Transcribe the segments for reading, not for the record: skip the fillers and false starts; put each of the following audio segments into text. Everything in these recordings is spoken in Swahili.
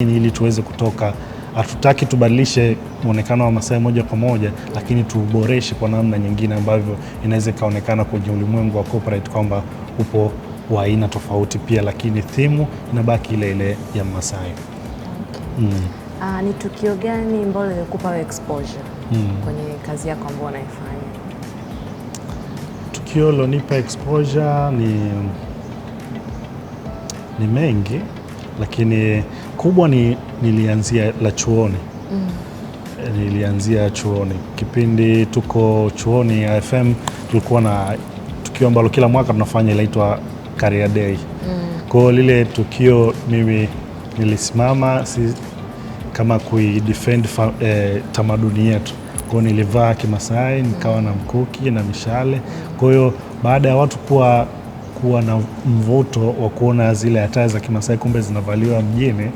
ili tuweze kutoka. Hatutaki tubadilishe muonekano wa Masai moja kwa moja, lakini tuboreshe kwa namna nyingine ambavyo inaweza kaonekana kwenye ulimwengu wa corporate kwamba upo wa aina tofauti pia, lakini theme inabaki ile ile ya Masai. Okay. Ni tukio gani ambalo lilikupa exposure kwenye kazi yako ambayo unaifanya? Tukio lilonipa exposure ni mengi, lakini kubwa nilianzia la chuoni. Nilianzia chuoni. Kipindi tuko chuoni IFM tulikuwa na tukio ambalo kila mwaka tunafanya, inaitwa Career Day. Kwa lile tukio mimi nilisimama kama kuidefend tamaduni yetu. Kwa nilivaa Kimasai, nikawa na mkuki na mishale. Kwa hiyo baada ya watu kuwa na mvuto wa kuona zile hataya za Kimasai kumbe zinavaliwa mjini,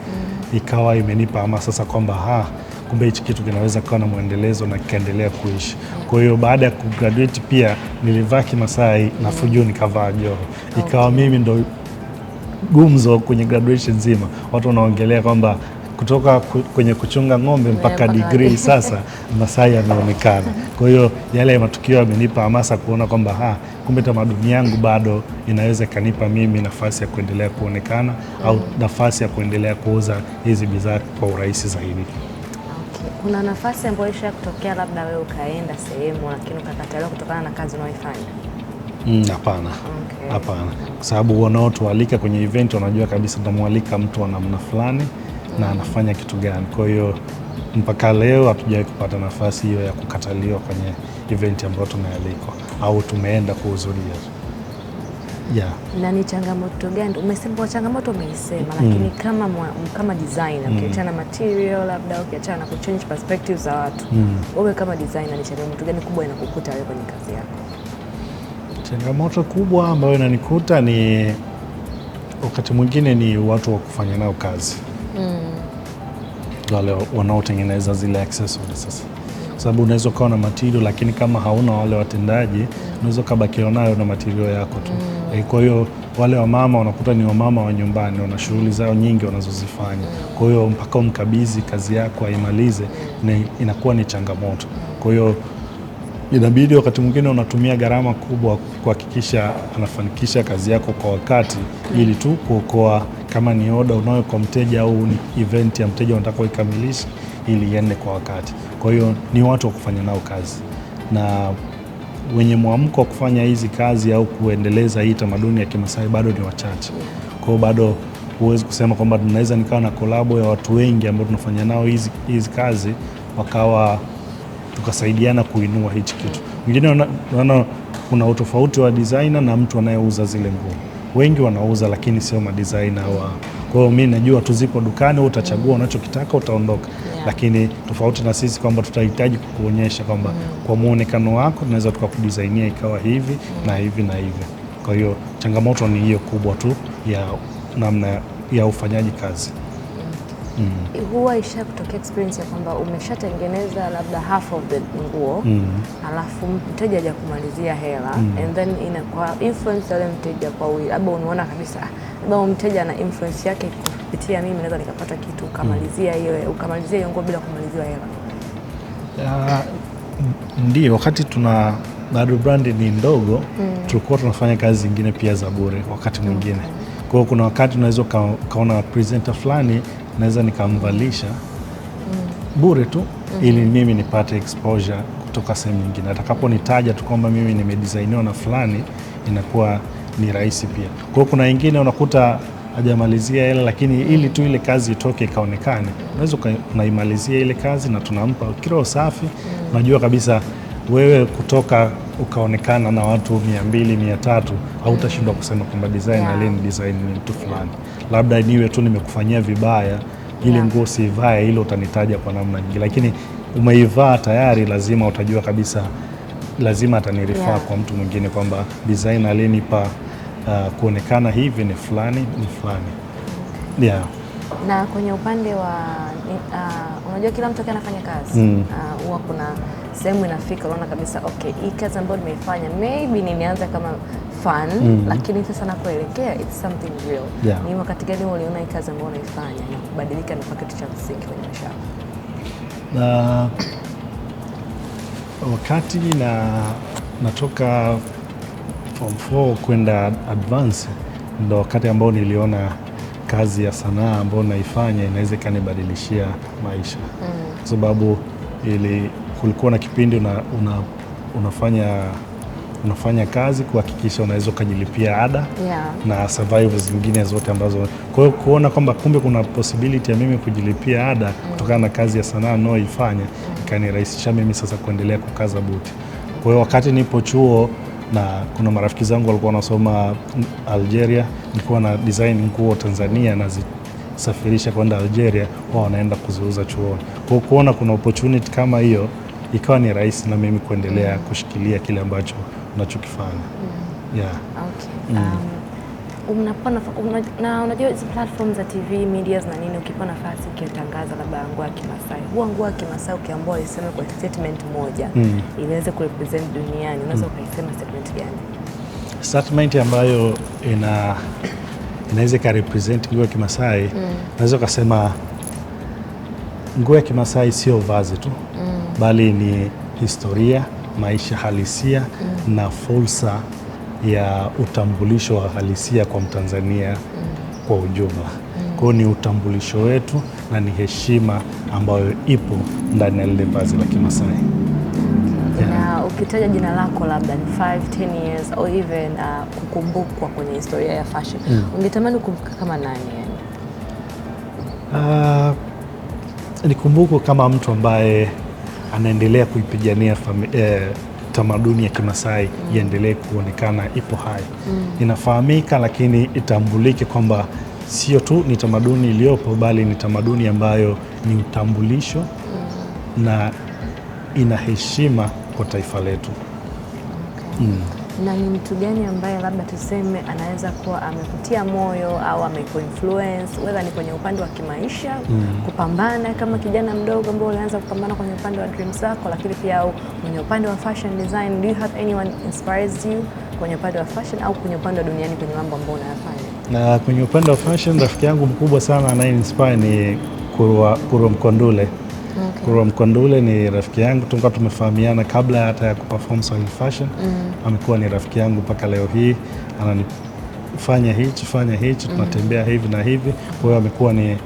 ikawa imenipa hamasa sasa kwamba kumbe hichi kitu kinaweza kuwa na muendelezo na kikaendelea kuishi. Kwa hiyo baada ya kugraduate pia nilivaa Kimasai na fujo nikavaa joho. Ikawa mimi ndo gumzo kwenye graduation nzima. Watu wanaongelea kwamba kutoka kwenye kuchunga ng'ombe mpaka degree sasa Masai yameonekana. Kwa hiyo yale matukio yamenipa hamasa kuona kwamba kumbe tamaduni yangu bado inaweza kanipa mimi nafasi ya kuendelea kuonekana au nafasi ya kuendelea kuuza hizi bidhaa kwa urahisi zaidi. Okay. Kuna nafasi ambayo isha kutokea labda wewe ukaenda sehemu lakini ukakataliwa kutokana na kazi unayoifanya? Hapana. Okay. Hapana. Kwa sababu wanaotualika kwenye event wanajua kabisa tunamwalika mtu wa namna fulani na anafanya kitu gani. Kwa hiyo mpaka leo hatujawahi kupata nafasi hiyo ya kukataliwa kwenye event ambayo tumealikwa au tumeenda kuhudhuria. Na ni changamoto gani? Umesema changamoto umeisema, lakini kama designer ukiachana material labda ukiachana na kuchange perspectives za watu, wewe kama designer ni changamoto gani kubwa inakukuta wewe kwenye kazi yako? Changamoto kubwa ambayo inanikuta ni wakati mwingine ni watu wa kufanya nao kazi. Wale wanaotengeneza zile accessories sasa. Sababu unaweza kuwa na material lakini kama hauna wale watendaji unaweza kubakiwa nayo na material yako tu. Kwa hiyo wale wamama wanakuta ni wamama wa nyumbani, wana shughuli zao nyingi wanazozifanya. Kwa hiyo mpaka umkabidhi kazi yako aimalize inakuwa ni changamoto. Kwa hiyo inabidi wakati mwingine unatumia gharama kubwa kuhakikisha anafanikisha kazi yako kwa wakati ili tu kuokoa kama ni oda unayo kwa mteja au ni event ya mteja unataka ikamilishe ili iende kwa wakati. Kwa hiyo ni watu wa kufanya nao kazi na wenye mwamko wa kufanya hizi kazi au kuendeleza hii tamaduni ya Kimasai bado ni wachache. Kwa hiyo bado huwezi kusema kwamba tunaweza nikawa na kolabo ya watu wengi ambao tunafanya nao hizi kazi wakawa tukasaidiana kuinua hichi kitu. Wengine wana kuna utofauti wa designer na mtu anayeuza zile nguo. Wengi wanauza lakini sio madesigner wa. Kwa hiyo mimi najua tu zipo dukani, utachagua unachokitaka utaondoka. Lakini tofauti na sisi kwamba tutahitaji kukuonyesha kwamba kwa muonekano wako tunaweza tukakudesignia ikawa hivi na hivi na hivi. Kwa hiyo changamoto ni hiyo kubwa tu ya namna ya ufanyaji kazi. Huwa isha kutokea experience ya kwamba umeshatengeneza labda half of the nguo alafu mteja haja kumalizia hela and then inakuwa influence ile mteja kwa labda unaona kabisa labda mteja ana influence yake kupitia mimi naweza nikapata kitu ukamalizia hiyo nguo bila kumalizia hela. Ndio wakati bado brand ni ndogo tulikuwa tunafanya kazi zingine pia za bure wakati mwingine. Kwa hiyo kuna wakati unaweza kaona presenter fulani naweza nikamvalisha bure tu ili mimi nipate exposure kutoka sehemu nyingine. Atakaponitaja tu kwamba mimi nimedesigniwa na fulani inakuwa ni rahisi pia. Kwa hiyo kuna wengine unakuta hajamalizia hela lakini ili tu ile kazi itoke ikaonekane. Unaweza unaimalizia ile kazi na tunampa kilo safi. Unajua kabisa wewe kutoka ukaonekana na watu 200, 300 hautashindwa kusema kwamba designer ni design ni mtu fulani. Labda niwe tu nimekufanyia vibaya ile nguo siivae ile utanitaja kwa namna nyingine, lakini umeivaa tayari lazima utajua kabisa, lazima atanirifaa kwa mtu mwingine kwamba designer alinipa kuonekana hivi ni fulani. Na kwenye upande wa unajua kila mtu anafanya kazi huwa kuna sehemu inafika unaona kabisa okay, hii kazi ambayo nimeifanya maybe nimeanza kama fun lakini sasa nakoelekea it's something real. Yeah. Ni wakati gani uliona hii kazi ambayo unaifanya na kubadilika na kitu cha msingi kwenye maisha yako? Wakati natoka form 4 kwenda advance ndo wakati ambao niliona kazi ya sanaa ambayo naifanya inaweza kanibadilishia maisha. Kwa sababu kulikuwa na kipindi unafanya kazi kuhakikisha unaweza ukajilipia ada na survival zingine zote ambazo, kwa hiyo kuona kwamba kumbe kuna possibility ya mimi kujilipia ada kutokana na kazi ya sanaa ninayoifanya ikanirahisisha mimi sasa kuendelea kukaza buti. Kwa hiyo wakati nipo chuo na kuna marafiki zangu walikuwa wanasoma Algeria, nilikuwa na design nguo Tanzania na zisafirisha kwenda Algeria, wao wanaenda kuziuza chuoni. Kwa hiyo kuona kuna opportunity kama hiyo ikawa ni rahisi na mimi kuendelea kushikilia kile ambacho unachokifanya. Yeah. Okay. Na unajua hizo platforms za TV, medias na nini, ukipewa nafasi ukitangaza labda nguo ya Kimasai, huwa nguo ya Kimasai ukiambiwa iseme kwa statement moja iweze kurepresent duniani, unaweza ukaisema statement gani? Statement ambayo inaweza ka represent nguo ya Kimasai, naweza kusema nguo ya Kimasai sio vazi tu, bali ni historia, maisha halisia na fursa ya utambulisho wa halisia kwa Mtanzania kwa ujumla. Kwa hiyo ni utambulisho wetu na ni heshima ambayo ipo ndani ya lile vazi la Kimasai. Na ukitaja jina lako labda ni 5, 10 years au even kukumbukwa kwenye historia ya fashion, ungetamani kukumbuka kama nani yani? Nikumbukwe kama mtu ambaye anaendelea kuipigania tamaduni ya Kimasai iendelee kuonekana ipo hai. Inafahamika lakini itambulike kwamba sio tu ni tamaduni iliyopo, bali ni tamaduni ambayo ni utambulisho na ina heshima kwa taifa letu. Na ni mtu gani ambaye labda tuseme anaweza kuwa amekutia moyo au amekuinfluence whether ni kwenye upande wa kimaisha, kupambana kama kijana mdogo ambaye ulianza kupambana kwenye upande wa dreams zako, lakini pia au kwenye upande wa fashion design? Do you have anyone inspires you kwenye upande wa fashion au kwenye upande wa duniani kwenye mambo ambayo unayafanya? Na kwenye upande wa fashion, rafiki yangu mkubwa sana anaye-inspire ni Kurwa Mkondule. Okay. Kurwa Mkondule ni rafiki yangu, tulikuwa tumefahamiana kabla hata ya kuperform Swahili Fashion. Amekuwa ni rafiki yangu mpaka leo hii, ananifanya hichi, tunatembea hivi na hivi. Kwa hiyo amekuwa ni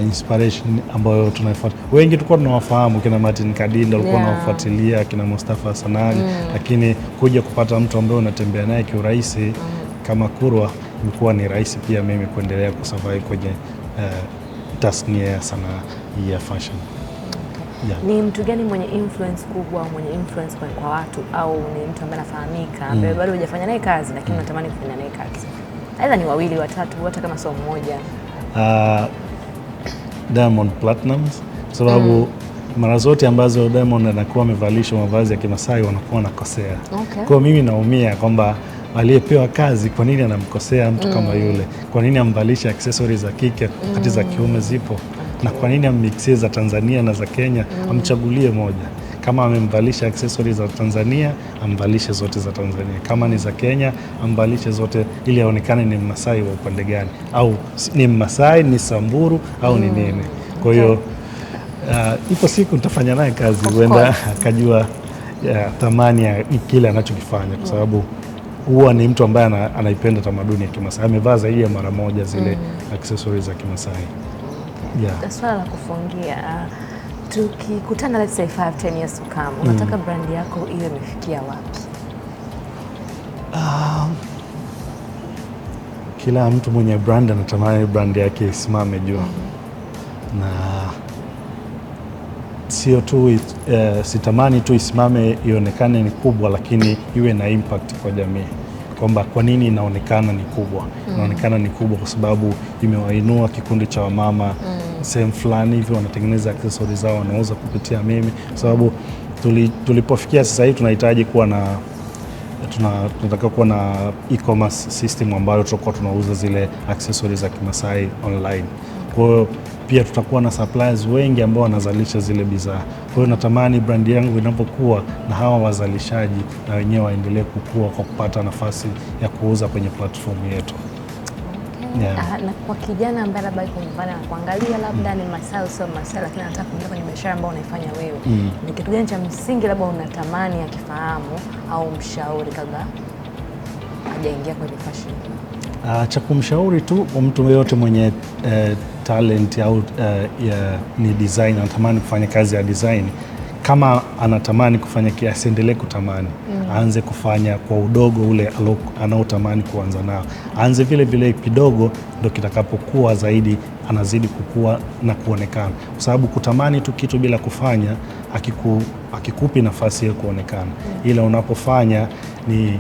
inspiration ambayo tunaifuata. Wengi tulikuwa tunawafahamu, kina Martin Kadinda walikuwa wanafuatilia, kina Mustafa Sanani, lakini kuja kupata mtu ambaye unatembea naye kiurahisi kama Kurwa, imekuwa ni rahisi pia mimi kuendelea kusurvive kwenye tasnia ya sanaa ya fashion. Yeah. Ni mtu gani mwenye influence kubwa, mwenye influence kwa watu, au ni mtu ambaye anafahamika ambaye bado hujafanya naye kazi lakini unatamani kufanya naye kazi? Aidha ni wawili, watatu, hata kama sio mmoja. Diamond Platnumz, kwa sababu mara zote ambazo Diamond anakuwa amevalishwa mavazi ya Kimasai wanakuwa wanakosea. Okay. Kwa mimi naumia kwamba aliyepewa kazi, kwa nini anamkosea mtu kama yule? Kwa nini amvalisha accessories za kike wakati za kiume zipo? Na kwa nini ammixie za Tanzania na za Kenya? Amchagulie moja. Kama amemvalisha accessories za Tanzania, amvalishe zote za Tanzania. Kama ni za Kenya, amvalishe zote ili aonekane ni Mmasai wa upande gani, au ni Mmasai, ni Samburu au ni nini. Kwa hiyo ipo siku nitafanya naye kazi, huenda akajua thamani ya kile anachokifanya, kwa sababu huwa ni mtu ambaye anaipenda tamaduni ya Kimasai. Amevaa zaidi ya mara moja zile accessories za Kimasai. Yeah. Swala la kufungia, tukikutana let's say 5-10 years to come, unataka brand yako iwe imefikia wapi? Kila mtu mwenye brand anatamani brand yake isimame juu. Na sio tu sitamani tu isimame ionekane ni kubwa, lakini iwe na impact kwa jamii. Kwamba kwa nini inaonekana ni kubwa? Inaonekana ni kubwa kwa sababu imewainua kikundi cha wamama sehemu fulani hivi, wanatengeneza accessories zao, wanauza kupitia mimi. Kwa sababu tulipofikia sasa hivi tunahitaji kuwa na tunataka kuwa na e-commerce system ambayo tutakuwa tunauza zile accessories za Kimasai online. Kwa hiyo pia tutakuwa na suppliers wengi ambao wanazalisha zile bidhaa. Kwa hiyo natamani brand yangu inapokuwa na hawa wazalishaji na wenyewe waendelee kukua kwa kupata nafasi ya kuuza kwenye platform yetu. Yeah. Na kwa kijana ambaye labda yuko nyumbani na kuangalia labda ni Masai sio Masai, lakini anataka kuingia kwenye biashara ambayo unaifanya wewe, ni kitu gani cha msingi labda unatamani akifahamu au mshauri kabla hajaingia kwenye fashion? Cha kumshauri tu mtu yote mwenye talent au ni design, anatamani kufanya kazi ya design, kama anatamani kufanya kiasi, endelee kutamani. Aanze kufanya kwa udogo ule anaotamani kuanza nao. Aanze vile vile kidogo, ndio kitakapokuwa zaidi anazidi kukua na kuonekana. Kwa sababu kutamani tu kitu bila kufanya akikupi nafasi ya kuonekana. Ila unapofanya ni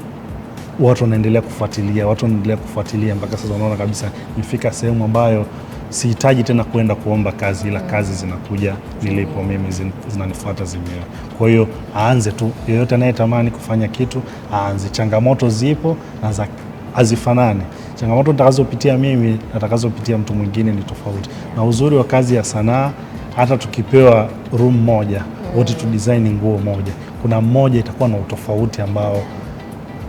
watu wanaendelea kufuatilia mpaka sasa unaona kabisa nifika sehemu ambayo sihitaji tena kwenda kuomba kazi, ila kazi zinakuja nilipo mimi, zinanifuata zenyewe. Kwa hiyo aanze tu, yeyote anayetamani kufanya kitu aanze. Changamoto zipo na hazifanani. Changamoto nitakazopitia mimi na nitakazopitia mtu mwingine ni tofauti. Na uzuri wa kazi ya sanaa, hata tukipewa room moja wote tu design nguo moja, kuna mmoja itakuwa na utofauti ambao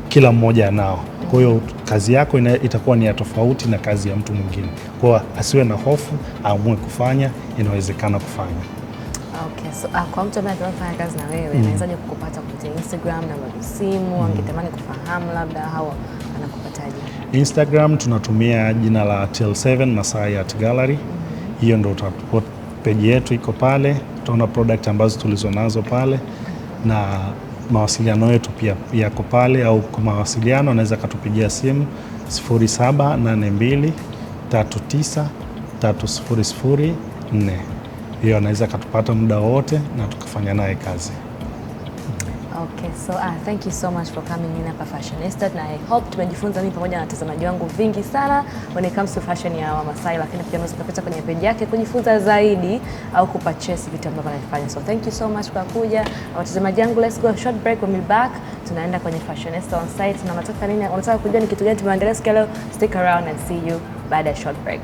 kila mmoja anao. Kwa hiyo kazi yako itakuwa ni ya tofauti na kazi ya mtu mwingine. Kwa hiyo asiwe na hofu, aamue kufanya, inawezekana kufanya. Okay, so kwa mtu ambaye anafanya kazi na wewe, anawezaje kukupata kupitia Instagram na simu? Angetamani kufahamu labda au anakupataje? Instagram tunatumia jina la TL7 Masai Art Gallery. Hiyo ndio utakuta page yetu iko pale, utaona product ambazo tulizonazo pale, na mawasiliano yetu pia yako pale, au kwa mawasiliano anaweza katupigia simu 0782393004. Hiyo anaweza katupata muda wote na tukafanya naye kazi. Okay, so thank you so much for coming in hapa Fashionista, na I hope tumejifunza mimi pamoja na watazamaji wangu vingi sana when it comes to fashion ya Wamasai, lakini pia unaweza kupita kwenye page yake kujifunza zaidi au kupurchase vitu ambavyo anafanya. So thank you so much kwa kuja. Watazamaji wangu, let's go a short break, when we back tunaenda kwenye Fashionista on site, na unataka nini, unataka kujua ni kitu gani tumeendelea siku leo, stick around and see you baada ya short break.